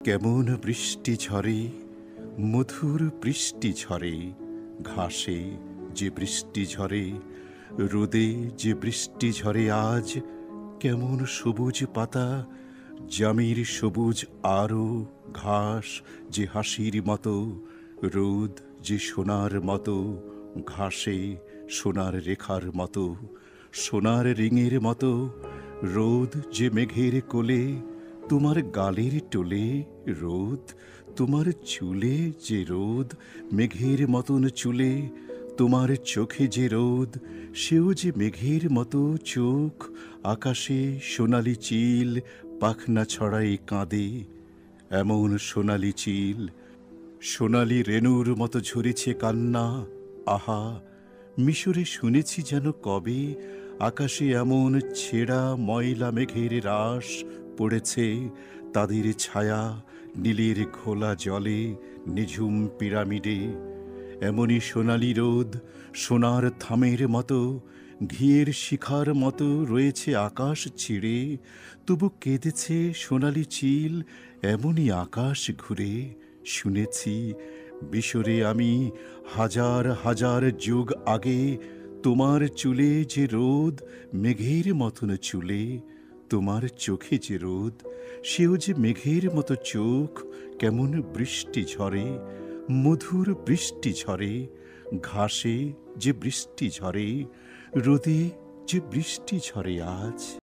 কেমন বৃষ্টি ঝরে, মধুর বৃষ্টি ঝরে, ঘাসে যে বৃষ্টি ঝরে, রোদে যে বৃষ্টি ঝরে আজ। কেমন সবুজ পাতা, জামির সবুজ আরো, ঘাস যে হাসির মতো, রোদ যে সোনার মতো, ঘাসে সোনার রেখার মতো, সোনার রিঙের মতো, রোদ যে মেঘের কোলে, তোমার গালের টোলে রোদ, তোমার চুলে যে রোদ, মেঘের মতন চুলে, তোমার চোখে যে রোদ, সেও যে মেঘের মতো চোখ। আকাশে সোনালি চিল পাখনা ছড়াই কাঁদে, এমন সোনালি চিল, সোনালি রেণুর মতো ঝরেছে কান্না। আহা, মিশরে শুনেছি যেন কবে, আকাশে এমন ছেঁড়া ময়লা মেঘের রাশ পড়েছে, তাদের ছায়া নীলের ঘোলা জলে, নিঝুম পিরামিডে। এমনই সোনালি রোদ, সোনার থামের মতো, ঘিয়ের শিখার মতো রয়েছে আকাশ ছিঁড়ে, তবু কেঁদেছে সোনালি চিল এমনই আকাশ ঘুরে। শুনেছি মিশরে আমি হাজার হাজার যুগ আগে, তোমার চুলে যে রোদ, মেঘের মতন চুলে, তোমার চোখে যে রোদ, সেও যে মেঘের মতো চোখ। কেমন বৃষ্টি ঝরে, মধুর বৃষ্টি ঝরে, ঘাসে যে বৃষ্টি ঝরে, রোদে যে বৃষ্টি ঝরে আজ।